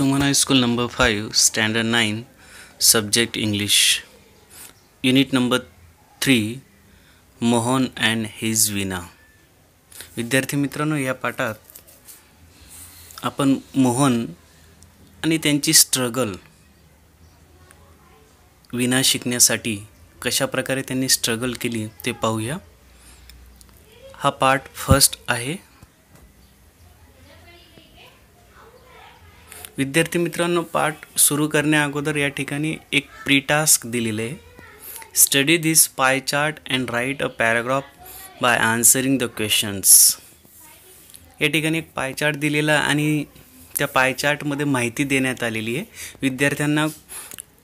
Suman High School number 5, Standard 9, Subject English. Unit number 3, Mohan and his वीणा. विद्यार्थी मित्रांनो, या पाठात आपण मोहन आणि त्यांची स्ट्रगल वीणा शिकण्यासाठी कशा प्रकारे त्यांनी स्ट्रगल केली ते पाहूया. हा पार्ट फर्स्ट आहे. विद्यार्थी मित्रांनो, पाठ सुरू करण्या अगोदर या ठिकाणी एक प्री टास्क दिलेले आहे. Study this pie chart and write a paragraph by answering the questions. या ठिकाणी एक पाय चार्ट दिलेला आणि त्या पाय चार्टमध्ये माहिती देण्यात आलेली आहे. विद्यार्थ्यांना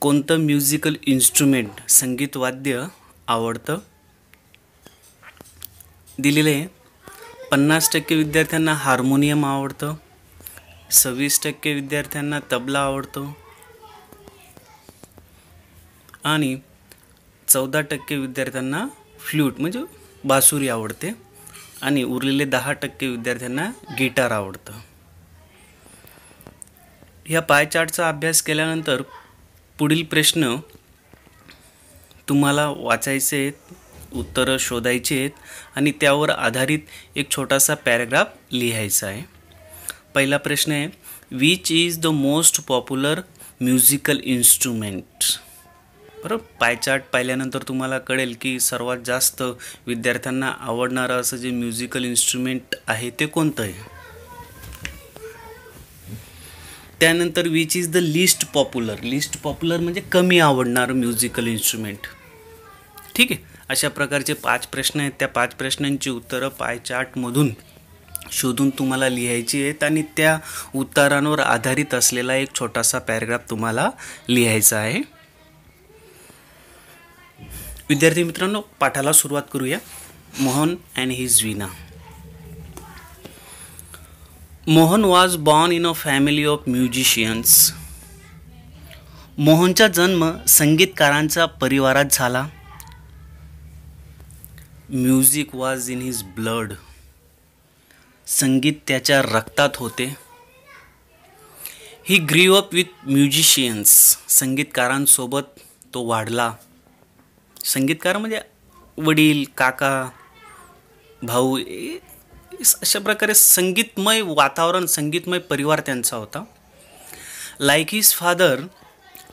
कोणतं म्युझिकल इन्स्ट्रुमेंट संगीत वाद्य आवडतं दिलेले आहे. 50% विद्यार्थ्यांना हार्मोनियम आवडतं, 26% विद्यार्थ्यांना तबला आवडतो आणि 14% विद्यार्थ्यांना फ्लूट म्हणजे बासुरी आवडते आणि उरलेले 10% विद्यार्थ्यांना गिटार आवडतं. या पाय चार्टचा अभ्यास केल्यानंतर पुढील प्रश्न तुम्हाला वाचायचे आहेत, उत्तरं शोधायची आहेत आणि त्यावर आधारित एक छोटासा पॅराग्राफ लिहायचा आहे. पहिला प्रश्न आहे, which is the most popular musical instrument. बरोबर, पाय चार्ट पाहिल्यानंतर तुम्हाला कळेल की सर्वात जास्त विद्यार्थ्यांना आवडणारं असं जे म्युझिकल इन्स्ट्रुमेंट आहे ते कोणतं आहे. त्यानंतर which is the list popular. List popular म्हणजे कमी आवडणारं म्युझिकल इन्स्ट्रुमेंट. ठीक आहे, अशा प्रकारचे 5 प्रश्न आहेत. त्या 5 प्रश्नांची उत्तरं पाय चार्टमधून शोधून तुम्हाला लिहायची आहेत आणि त्या उत्तरांवर आधारित असलेला एक छोटासा पॅराग्राफ तुम्हाला लिहायचा आहे. विद्यार्थी मित्रांनो, पाठाला सुरुवात करूया. Mohan and his Veena. Mohan was born in a family of musicians. मोहनचा जन्म संगीतकारांच्या परिवारात झाला. Music was in his blood. संगीत त्याच्या रक्तात होते. He grew up with musicians. संगीतकारांसोबत तो वाढला. संगीतकार म्हणजे वडील, काका, भाऊ, अशा प्रकारे संगीतमय वातावरण, संगीतमय परिवार त्यांचा होता. Like his father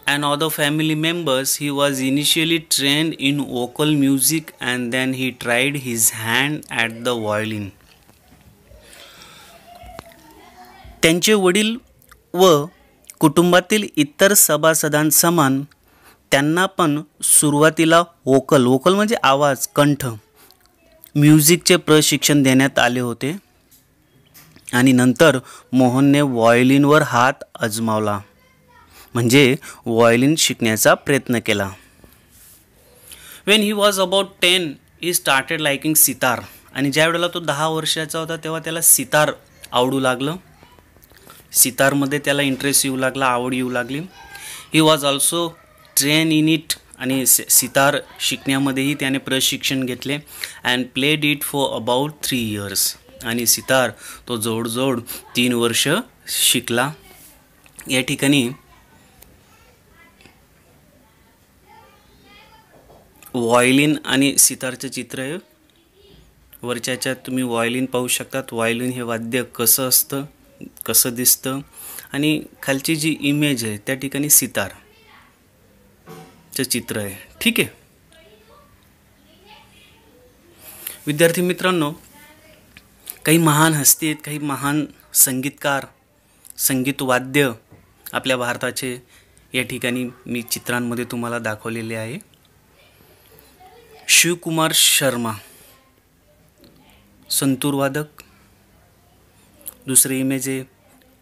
and other family members, he was initially trained in vocal music and then he tried his hand at the violin. त्यांचे वडील व कुटुंबातील इतर सभासदांसमान त्यांना पण सुरुवातीला वोकल म्हणजे आवाज, कंठ, म्युझिकचे प्रशिक्षण देण्यात आले होते आणि नंतर मोहनने व्हायोलिनवर हात आजमावला म्हणजे व्हायोलिन शिकण्याचा प्रयत्न केला. When he was about 10 he started liking sitar. आणि ज्या वेळेला तो 10 वर्षाचा होता तेव्हा त्याला सितार आवडू लागलं. सितारमध्ये त्याला इंटरेस्ट येऊ लागला, आवड येऊ लागली. He was also train in it. आणि सितार शिकण्यामध्येही त्याने प्रशिक्षण घेतले. And played it for about 3 years. आणि सितार तो जवळजवळ 3 वर्ष शिकला. या ठिकाणी व्हायोलिन आणि सितारचं चित्र आहे. वरच्याच्यात तुम्ही व्हायोलिन पाहू शकतात. व्हायोलिन हे वाद्य कसं असतं, कसं दिसतं आणि खालची जी इमेज आहे त्या ठिकाणी सितारचं चित्र आहे. ठीक आहे विद्यार्थी मित्रांनो, काही महान हस्ती आहेत, काही महान संगीतकार, संगीत वाद्य आपल्या भारताचे या ठिकाणी मी चित्रांमध्ये तुम्हाला दाखवलेले आहे. शिवकुमार शर्मा संतूर वादक. दुसरी इमेज आहे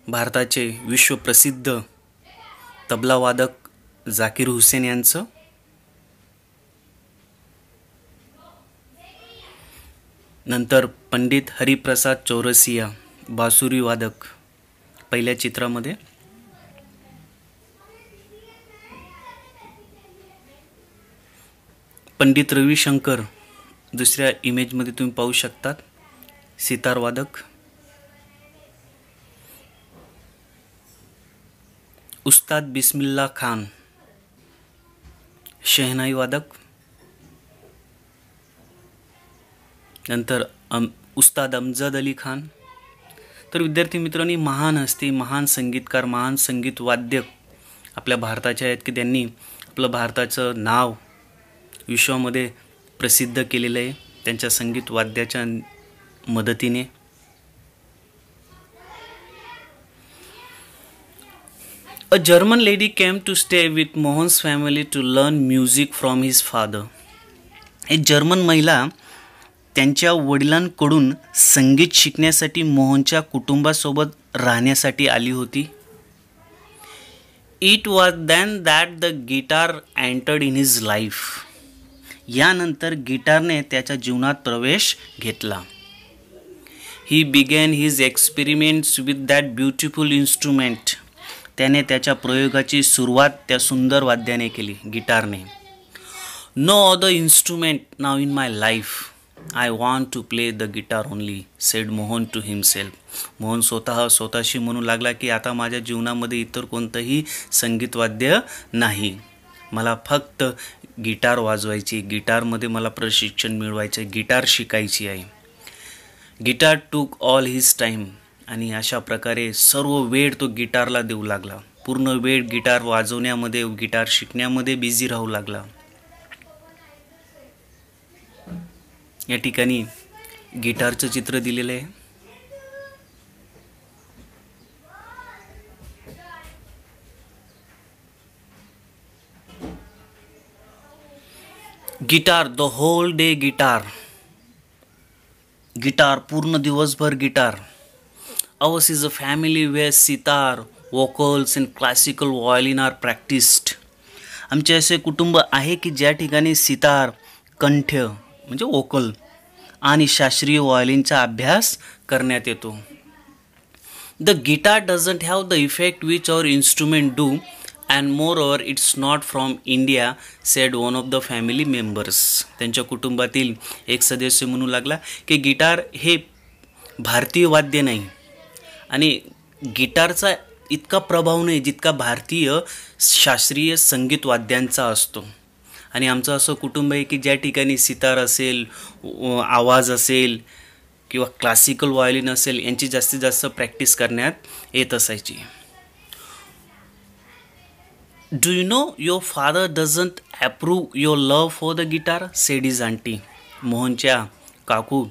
भारताचे विश्वप्रसिद्ध तबला वादक जाकीर हुसेन यांचं. नंतर पंडित हरिप्रसाद चौरसिया बासुरी वादक पहिल्या चित्रामध्ये. पंडित रविशंकर दुसऱ्या इमेजमध्ये तुम्ही पाहू शकतात, सितार वादक. उस्ताद बिस्मिल्ला खान शहनाई वादक, नंतर उस्ताद अमजद अली खान. तर विद्यार्थी मित्रांनी महान हस्ती, महान संगीतकार, महान संगीत वाद्य आपल्या भारताचे आहेत की त्यांनी आपलं भारताचं नाव विश्वामध्ये प्रसिद्ध केलेलं आहे त्यांच्या संगीत वाद्याच्या मदतीने. A German lady came to stay with Mohan's family to learn music from his father. एक जर्मन महिला त्यांच्या वडिलांकडून संगीत शिकण्यासाठी मोहनच्या कुटुंबासोबत राहण्यासाठी आली होती. It was then that the guitar entered in his life. यानंतर गिटारने त्याच्या जीवनात प्रवेश घेतला. He began his experiments with that beautiful instrument. त्याने त्याच्या प्रयोगाची सुरुवात त्या सुंदर वाद्याने केली, गिटारने. No other instrument now in my life. I want to play the guitar only, said Mohan to himself. Mohan स्वतःशी म्हणू लागला की आता माझ्या जीवनामध्ये इतर कोणतंही संगीत वाद्य नाही, मला फक्त गिटार वाजवायची, गिटारमध्ये मला प्रशिक्षण मिळवायचे, गिटार शिकायची आहे. गिटार टूक ऑल हिज टाईम. आणि अशा प्रकारे सर्व वेळ तो गिटारला देऊ लागला, पूर्ण वेळ गिटार वाजवण्यामध्ये, गिटार शिकण्यामध्ये बिझी राहू लागला. या ठिकाणी गिटारचं चित्र दिलेलं आहे. Guitar, the whole day guitar. Guitar, पूर्ण दिवसभर guitar. Ours is a family where sitar, vocals and classical violin are practiced. आमचे असे कुटुंब आहे की ज्या ठिकाणी सितार, कंठ म्हणजे वोकल आणि शास्त्रीय व्हायोलिनचा अभ्यास करण्यात येतो. The guitar doesn't have the effect which our instrument do, and moreover it's not from India, said one of the family members. त्यांच्या कुटुंबातील एक सदस्य म्हणू लागला की गिटार हे भारतीय वाद्य नाही आणि गिटारचा इतका प्रभाव नाही जितका भारतीय शास्त्रीय संगीत वाद्यांचा असतो. आणि आमचं असं कुटुंब आहे की ज्या ठिकाणी सितार असेल, आवाज असेल किंवा क्लासिकल व्हायोलिन असेल यांची जास्तीत जास्त प्रॅक्टिस करण्यात येत असायची. Do you know your father doesn't approve your love for the guitar, sed his aunty. मोहनच्या काकू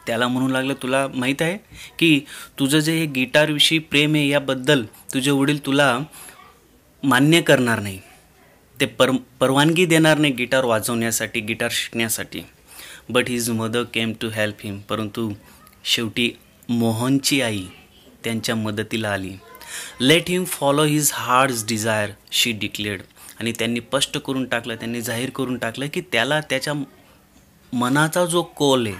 त्याला म्हणू लागलं, तुला माहीत आहे की तुझं जे हे गिटारविषयी प्रेम आहे याबद्दल तुझे वडील तुला मान्य करणार नाही, ते परवानगी देणार नाही गिटार वाजवण्यासाठी, गिटार शिकण्यासाठी. But his mother came to help him. परंतु शेवटी मोहनची आई त्यांच्या मदतीला आली. Let him follow his heart's desire, she declared. आणि त्यांनी स्पष्ट करून टाकलं, त्यांनी जाहीर करून टाकलं की त्याला त्याच्या मनाचा जो कौल आहे,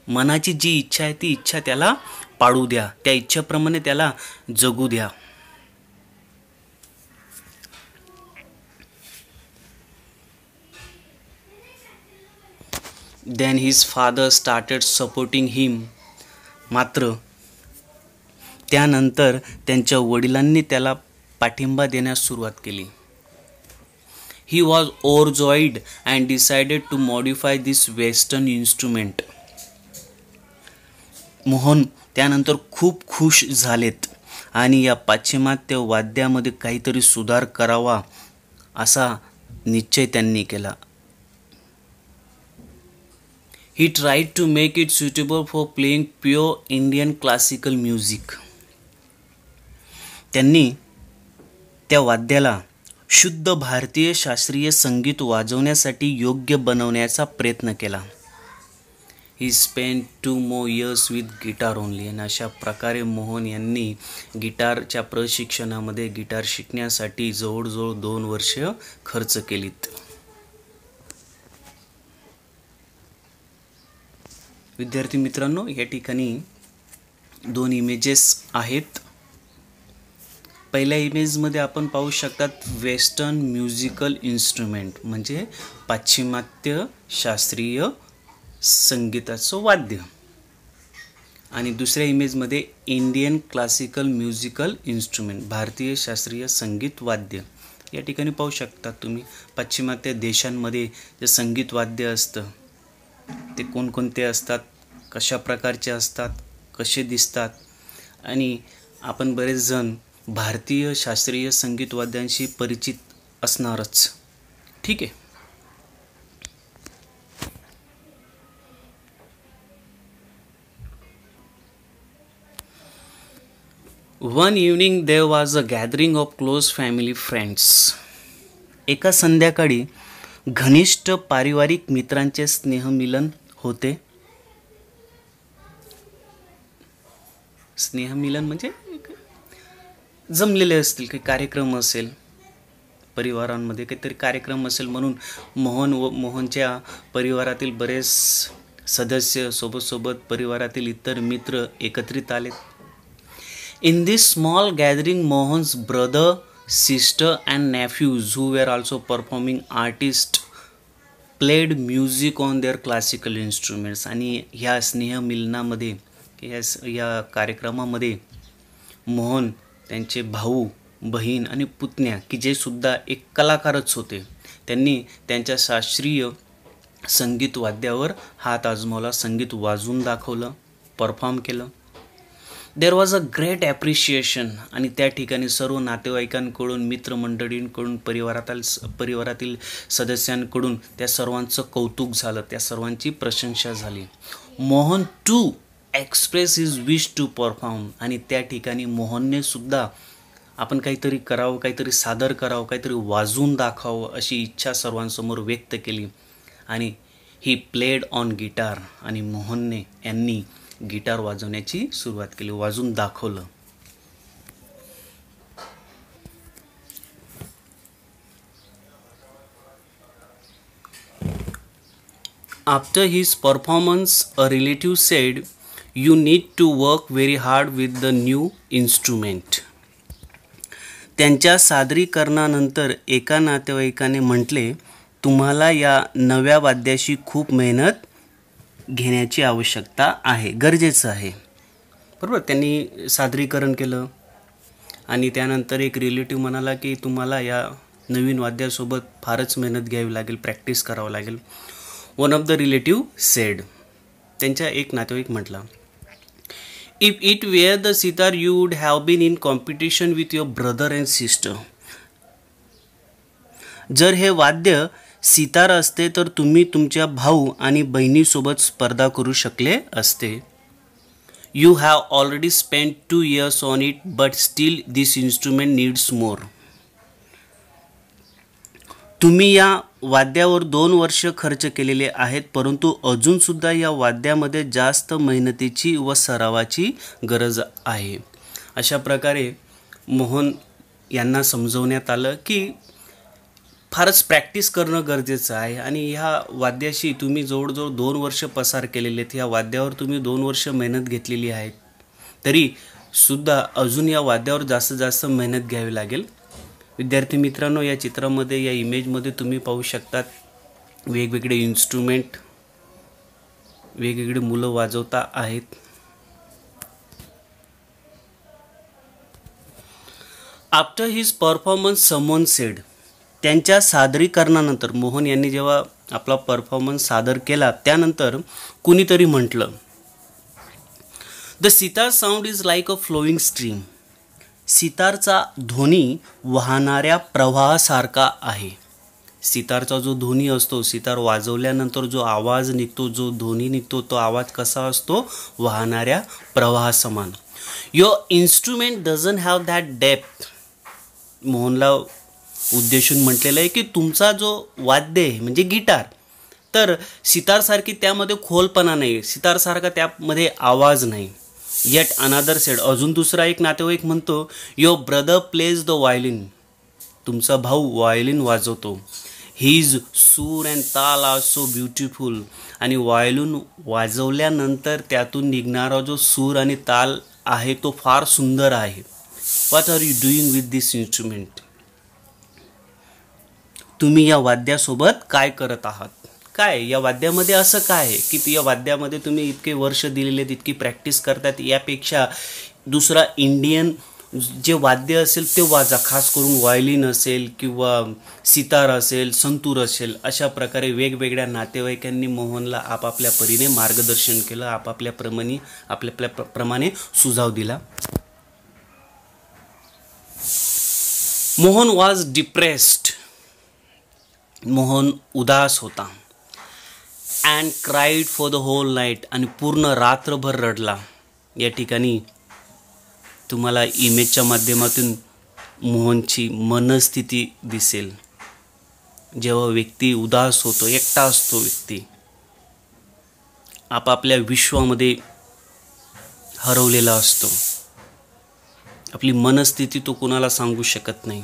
मनाची जी इच्छा आहे ती इच्छा त्याला पाळू द्या, त्या इच्छेप्रमाणे त्याला जगू द्या. Then his father started supporting him. मात्र त्यानंतर त्यांच्या वडिलांनी त्याला पाठिंबा देण्यास सुरुवात केली. He was overjoyed and decided to modify this western instrument. Mohan त्यानंतर खूप खुश झालेत आणि या पाश्चिमात्य वाद्यामध्ये काहीतरी सुधार करावा असा निश्चय त्यांनी केला. He tried to make it suitable for playing pure Indian classical music. त्यांनी त्या वाद्याला शुद्ध भारतीय शास्त्रीय संगीत वाजवण्यासाठी योग्य बनवण्याचा प्रयत्न केला. He spent 2 more years with guitar only. आणि अशा प्रकारे मोहन यांनी गिटारच्या प्रशिक्षणामध्ये, गिटार शिकण्यासाठी जवळजवळ 2 वर्ष खर्च केलीत. विद्यार्थी मित्रांनो, या ठिकाणी 2 इमेजेस आहेत. पहिल्या इमेजमध्ये आपण पाहू शकतात वेस्टर्न म्युझिकल इन्स्ट्रुमेंट म्हणजे पाश्चिमात्य शास्त्रीय संगीताचं वाद्य. आणि दुसऱ्या इमेजमध्ये इंडियन क्लासिकल म्युझिकल इन्स्ट्रुमेंट, भारतीय शास्त्रीय संगीत वाद्य. या ठिकाणी पाहू शकता तुम्ही पाश्चिमात्य देशांमध्ये जे संगीत वाद्य असतं ते कोणकोणते असतात, कशा प्रकारचे असतात, कसे दिसतात. आणि आपण बरेच जण भारतीय शास्त्रीय संगीत वाद्यांशी परिचित असणारच. ठीक आहे. One evening there was a gathering of close family friends. एका संध्याकाळी घनिष्ठ पारिवारिक मित्रांचे स्नेहमिलन होते. स्नेहमिलन म्हणजे जमलेले असतील, काही कार्यक्रम असेल, परिवारांमध्ये काहीतरी कार्यक्रम असेल म्हणून मोहन व मोहनच्या परिवारातील बरेच सदस्य सोबत परिवारातील इतर मित्र एकत्रित आले. In this small gathering, Mohan's brother, sister and nephews, who were also performing artists, played music on their classical instruments. आणि ह्या स्नेहमिलनामध्ये या कार्यक्रमामध्ये मोहन, त्यांचे भाऊ, बहीण आणि पुतण्या की जे सुद्धा एक कलाकारच होते, त्यांनी त्यांच्या शास्त्रीय संगीत वाद्यावर हात आजमावला, संगीत वाजवून दाखवलं, परफॉर्म केलं. There was a great appreciation. आणि त्या ठिकाणी सर्व नातेवाईकांकडून, मित्रमंडळींकडून, परिवारातील सदस्यांकडून त्या सर्वांचं कौतुक झालं, त्या सर्वांची प्रशंसा झाली. Mohan to express his wish to perform. आणि त्या ठिकाणी मोहनने सुद्धा आपण काहीतरी करावं, काहीतरी सादर करावं, काहीतरी वाजवून दाखवावं अशी इच्छा सर्वांसमोर व्यक्त केली. आणि ही प्लेड ऑन गिटार. आणि मोहनने यांनी गिटार वाजवण्याची सुरुवात केली, वाजवून दाखवलं. After his performance a relative said, you need to work very hard with the new instrument. त्यांच्या सादरीकरणानंतर एका नातेवाईकाने म्हटले, तुम्हाला या नव्या वाद्याशी खूप मेहनत घेण्याची आवश्यकता आहे, गरजेचं आहे. बरोबर. त्यांनी सादरीकरण केलं आणि त्यानंतर एक रिलेटिव्ह म्हणाला की तुम्हाला या नवीन वाद्यासोबत फारच मेहनत घ्यावी लागेल, प्रॅक्टिस करावं लागेल. One of the relative said, त्यांच्या एक नातेवाईक म्हटला, if it were the sitar you would have been in competition with your brother and sister. जर हे वाद्य सितार असते तर तुम्ही तुमच्या भाऊ आणि बहिणीसोबत स्पर्धा करू शकले असते. You have already spend 2 years on it, but still this instrument needs more. तुम्ही या वाद्यावर 2 वर्ष खर्च केलेले आहेत, परंतु अजूनसुद्धा या वाद्यामध्ये जास्त मेहनतीची व सरावाची गरज आहे. अशा प्रकारे मोहन यांना समजवण्यात आलं की फारच प्रॅक्टिस करणं गरजेचं आहे. आणि ह्या वाद्याशी तुम्ही जवळजवळ 2 वर्ष पसार केलेले आहेत, ह्या वाद्यावर तुम्ही 2 वर्ष मेहनत घेतलेली आहे, तरीसुद्धा अजून या वाद्यावर जास्तीत जास्त मेहनत घ्यावी लागेल. विद्यार्थी मित्रांनो, या चित्रामध्ये, या इमेजमध्ये तुम्ही पाहू शकतात वेगवेगळे इन्स्ट्रुमेंट, वेगवेगळे मुलं वाजवता आहेत. After his performance someone sed. त्यांच्या सादरीकरणानंतर, मोहन यांनी जेव्हा आपला परफॉर्मन्स सादर केला त्यानंतर कुणीतरी म्हटलं, the sitar sound is like a flowing stream. सितारचा ध्वनी वाहणाऱ्या प्रवाहासारखा आहे. सितारचा जो ध्वनी असतो, सितार वाजवल्यानंतर जो आवाज निघतो, जो ध्वनी निघतो, तो आवाज कसा असतो? वाहणाऱ्या प्रवाहासमान. Your instrument doesn't have that depth. मोहनला उद्देशून म्हटलेलं आहे की तुमचा जो वाद्य आहे म्हणजे गिटार, तर सितारसारखी त्यामध्ये खोलपणा नाही, सितारसारखा त्यामध्ये आवाज नाही. येट अनादर सेड. अजून दुसरा एक नातेवाईक म्हणतो, your brother plays the violin. तुमचा भाऊ व्हायोलिन वाजवतो. हीज सूर अँड ताल आर सो ब्युटिफुल. आणि व्हायोलिन वाजवल्यानंतर त्यातून निघणारा जो सूर आणि ताल आहे तो फार सुंदर आहे. What are you doing with this instrument. तुम्ही या वाद्यासोबत काय करत आहात, काय या वाद्यामध्ये असं काय आहे की या वाद्यामध्ये तुम्ही इतके वर्ष दिलेले आहेत, इतकी प्रॅक्टिस करतात, यापेक्षा दुसरा इंडियन जे वाद्य असेल ते वाजा, खास करून व्हायोलिन असेल किंवा सितार असेल, संतूर असेल, अशा प्रकारे वेगवेगळ्या नातेवाईकांनी मोहनला आपापल्या परीने मार्गदर्शन केलं, आपापल्या प्रमाणे सुझाव दिला. Mohan was depressed. मोहन उदास होता. And cried for the whole night. आणि पूर्ण रात्रभर रडला. या ठिकाणी तुम्हाला इमेजच्या माध्यमातून मोहनची मनस्थिती दिसेल. जेव्हा व्यक्ती उदास होतो, एकटा असतो व्यक्ती, आपापल्या विश्वामध्ये हरवलेला असतो, आपली मनस्थिती तो कुणाला सांगू शकत नाही.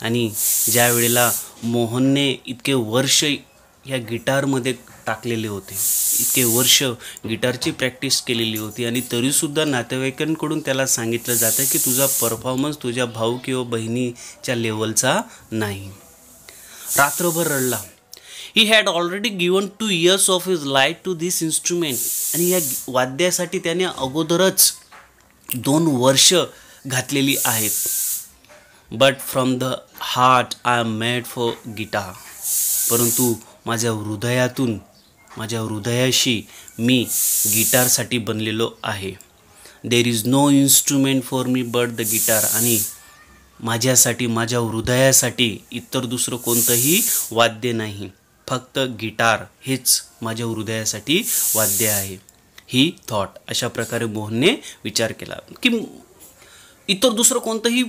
आणि ज्या वेळेला मोहनने इतके वर्ष या गिटारमध्ये टाकलेले होते, इतके वर्ष गिटारची प्रॅक्टिस केलेली होती, आणि तरीसुद्धा नातेवाईकांकडून त्याला सांगितलं जातं की तुझा परफॉर्मन्स तुझ्या भाऊ किंवा बहिणीच्या लेवलचा नाही. रात्रभर रडला. He had already given 2 years of his life to this instrument. आणि या वाद्यासाठी त्याने अगोदरच 2 वर्ष घातलेली आहेत. But from the heart I am made for guitar. परंतु माझ्या हृदयाशी मी गिटारसाठी बनलेलो आहे. There is no instrument for me but the guitar. आणि माझ्यासाठी, माझ्या हृदयासाठी इतर दुसरं कोणतंही वाद्य नाही, फक्त गिटार हेच माझ्या हृदयासाठी वाद्य आहे. ही थॉट. अशा प्रकारे मोहनने विचार केला की इतर दुसरं कोणतंही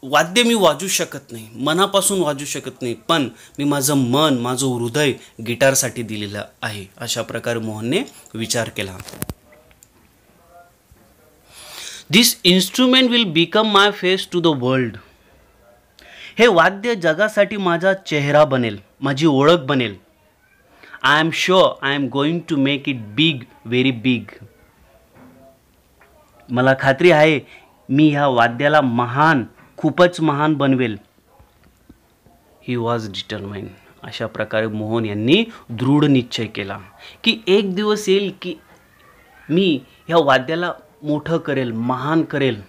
वाद्य मी वाजू शकत नाही, मनापासून वाजू शकत नाही, पण मी माझं मन, माझं हृदय गिटारसाठी दिलेलं आहे. अशा प्रकारे मोहनने विचार केला. This instrument will become my face to the world. हे वाद्य जगासाठी माझा चेहरा बनेल, माझी ओळख बनेल. I am sure I am going to make it big, very big. मला खात्री आहे मी ह्या वाद्याला महान, खूपच महान बनवेल. He was determined. अशा प्रकारे मोहन यांनी दृढ निश्चय केला की एक दिवस येईल की मी ह्या वाद्याला मोठं करेल, महान करेल.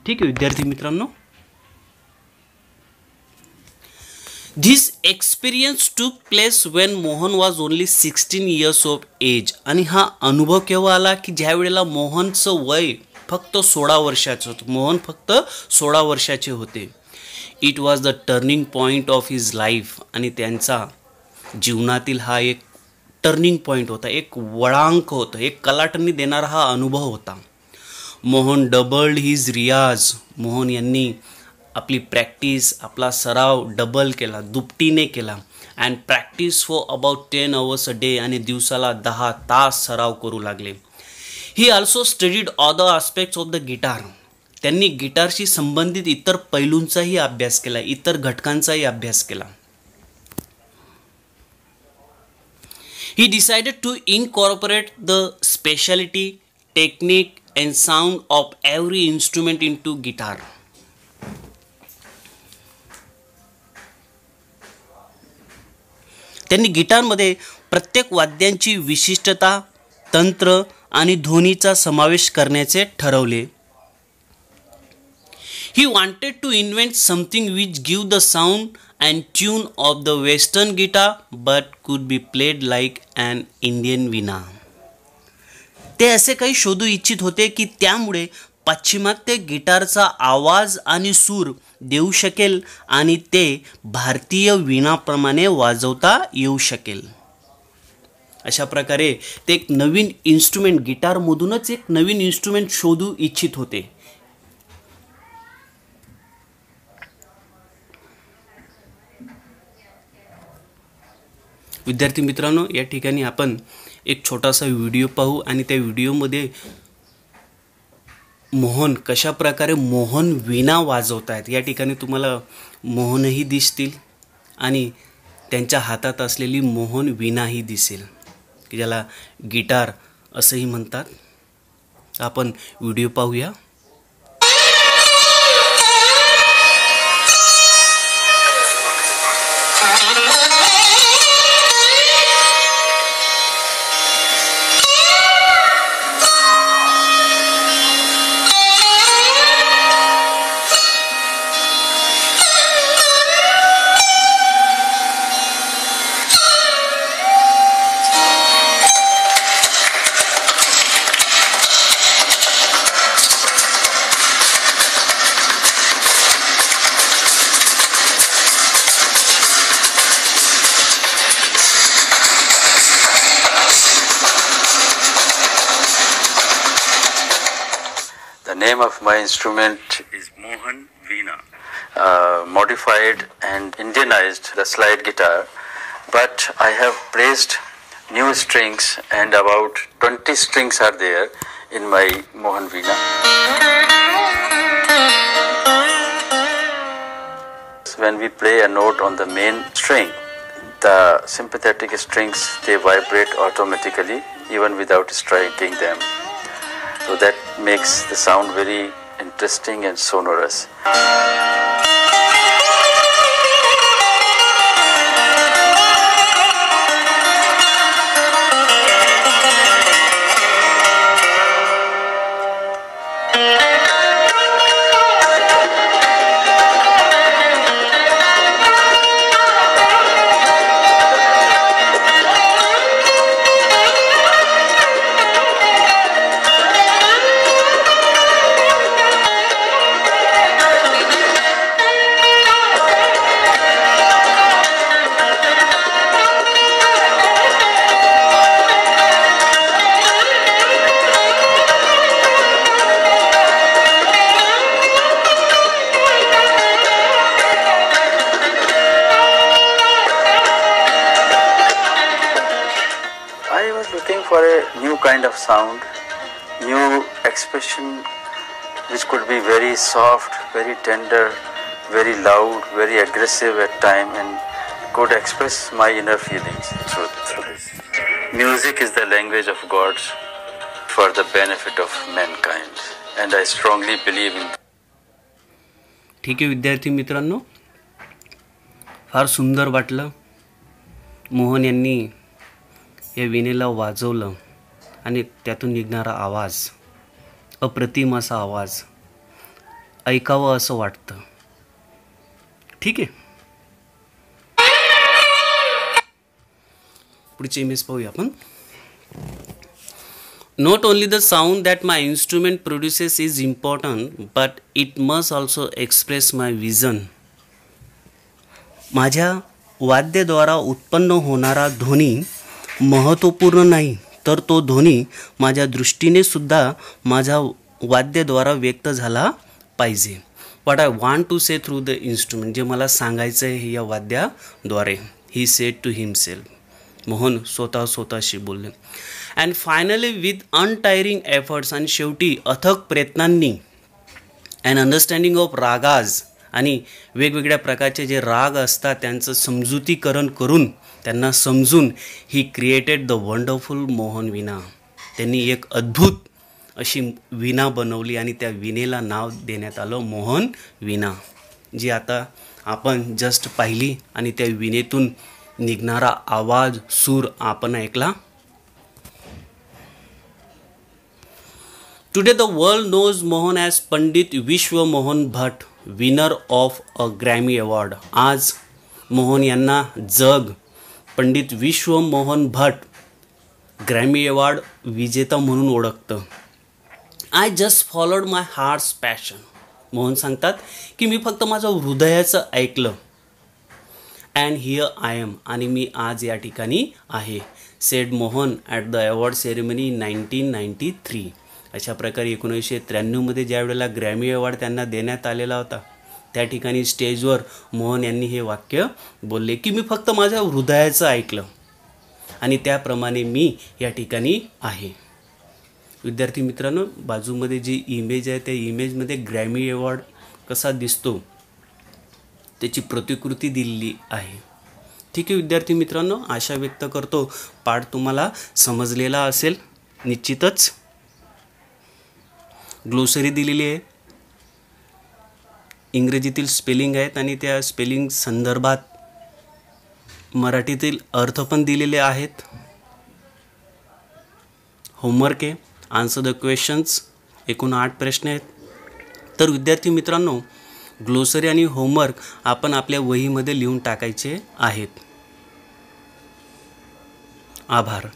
ठीक आहे विद्यार्थी मित्रांनो. This experience took place when Mohan was only 16 years of age. आणि हा अनुभव केव्हा आला की ज्या वेळेला मोहनचं वय फक्त 16 वर्षाचं होतं. मोहन फक्त 16 वर्षाचे होते. It was the turning point of his life. आणि त्यांचा जीवनातील हा एक टर्निंग पॉईंट होता, एक वळांक होतं, एक कलाटणी देणारा हा अनुभव होता. मोहन डबल्ड हिज रियाज. मोहन यांनी आपली प्रॅक्टिस, आपला सराव डबल केला, दुपटीने केला. And practice for about 10 hours a day. आणि दिवसाला 10 तास सराव करू लागले. He also studied other aspects of the guitar. त्यांनी गिटारशी संबंधित इतर पैलूंचाही अभ्यास केला, इतर घटकांचाही अभ्यास केला. He decided to incorporate the speciality, technique and sound of every instrument into guitar. त्यांनी गिटारमध्ये प्रत्येक वाद्यांची विशिष्टता, तंत्र आणि ध्वनीचा समावेश करण्याचे ठरवले. He wanted to invent something which give the sound and tune of the western guitar but could be played like an Indian veena. ते असे काही शोधू इच्छित होते की त्यामुळे पाश्चिमात्य गिटारचा आवाज आणि सूर देऊ शकेल आणि ते भारतीय वीणाप्रमाणे वाजवता येऊ शकेल. अशा प्रकारे ते एक नवीन इन्स्ट्रुमेंट, गिटारमधूनच एक नवीन इन्स्ट्रुमेंट शोधू इच्छित होते. विद्यार्थी मित्रांनो, या ठिकाणी आपण एक छोटासा व्हिडिओ पाहू आणि त्या व्हिडिओमध्ये मोहन कशा प्रकारे मोहन वीणा वाजवत आहेत. या ठिकाणी तुम्हाला मोहनही दिसतील आणि त्यांच्या हातात असलेली मोहन वीणाही दिसेल की ज्याला गिटार असंही म्हणतात. आपण व्हिडिओ पाहूया. The name of my instrument is Mohan Veena. Modified and Indianized the slide guitar, but I have placed new strings, and about 20 strings are there in my Mohan Veena. When we play a note on the main string, the sympathetic strings, they vibrate automatically even without striking them. So that makes the sound very interesting and sonorous. For a new kind of sound, new expression which could be very soft, very tender, very loud, very aggressive at time, and could express my inner feelings through this. Music is the language of God for the benefit of mankind, and I strongly believe in. ठीक आहे विद्यार्थी मित्रांनो, फार सुंदर वाटलं. मोहन यांनी या वीणेला वाजवलं आणि त्यातून निघणारा आवाज, अप्रतिम असा आवाज, ऐकावं असं वाटतं. ठीक आहे, पुढची इमेज पाहूया आपण. Not only the sound that my instrument produces is important, but it must also express my vision. माझ्या वाद्याद्वारा उत्पन्न होणारा ध्वनी महत्त्वपूर्ण नाही, तर तो ध्वनी माझ्या दृष्टीने सुद्धा माझ्या वाद्याद्वारा व्यक्त झाला पाहिजे. What I want to say through the instrument, जे मला सांगायचं आहे या वाद्याद्वारे. He said to himself, Mohan स्वतःशी बोलले. And finally with untiring efforts, आणि शेवटी अथक प्रयत्नांनी, अँड अंडरस्टँडिंग ऑफ रागाज, आणि वेगवेगळ्या प्रकारचे जे राग असतात त्यांचं समजुतीकरण करून त्यांना समजून he created the wonderful Mohan veena. त्यांनी एक अद्भुत अशी वीणा बनवली आणि त्या वीणेला नाव देण्यात आलं मोहन वीणा, जी आता आपण जस्ट पाहिली, आणि त्या वीणेतून निघणारा आवाज, सूर आपण ऐकला. Today the world knows Mohan as Pandit Vishwa Mohan Bhatt, winner of a Grammy award. आज मोहन यांना जग पंडित विश्व मोहन भट ग्रॅमी अवॉर्ड विजेता म्हणून ओळखतं. I just followed my heart's passion. Mohan सांगतात की मी फक्त माझं हृदयाचं ऐकलं. अँड हिअर आय एम, आणि मी आज या ठिकाणी आहे. Sed Mohan at the award ceremony 1993. अशा प्रकारे 1993 ज्या वेळेला ग्रॅमी अवॉर्ड त्यांना देण्यात आलेला होता, त्या ठिकाणी स्टेजवर मोहन यांनी हे वाक्य बोलले की मी फक्त माझ्या हृदयाचं ऐकलं आणि त्याप्रमाणे मी या ठिकाणी आहे. विद्यार्थी मित्रांनो, बाजूमध्ये जी इमेज आहे त्या इमेजमध्ये ग्रॅमी अवॉर्ड कसा दिसतो त्याची प्रतिकृती दिलेली आहे. ठीक आहे विद्यार्थी मित्रांनो, आशा व्यक्त करतो पाठ तुम्हाला समजलेला असेल. निश्चितच ग्लोसरी दिलेली आहे, इंग्रजीतील स्पेलिंग आहेत आणि त्या स्पेलिंग संदर्भात मराठीतील अर्थ पण दिलेले आहेत. होमवर्क आहे, आन्सर द क्वेश्चन्स. एकूण 8 प्रश्न आहेत. तर विद्यार्थी मित्रांनो, ग्लोसरी आणि होमवर्क आपण आपल्या वहीमध्ये लिहून टाकायचे आहेत. आभार.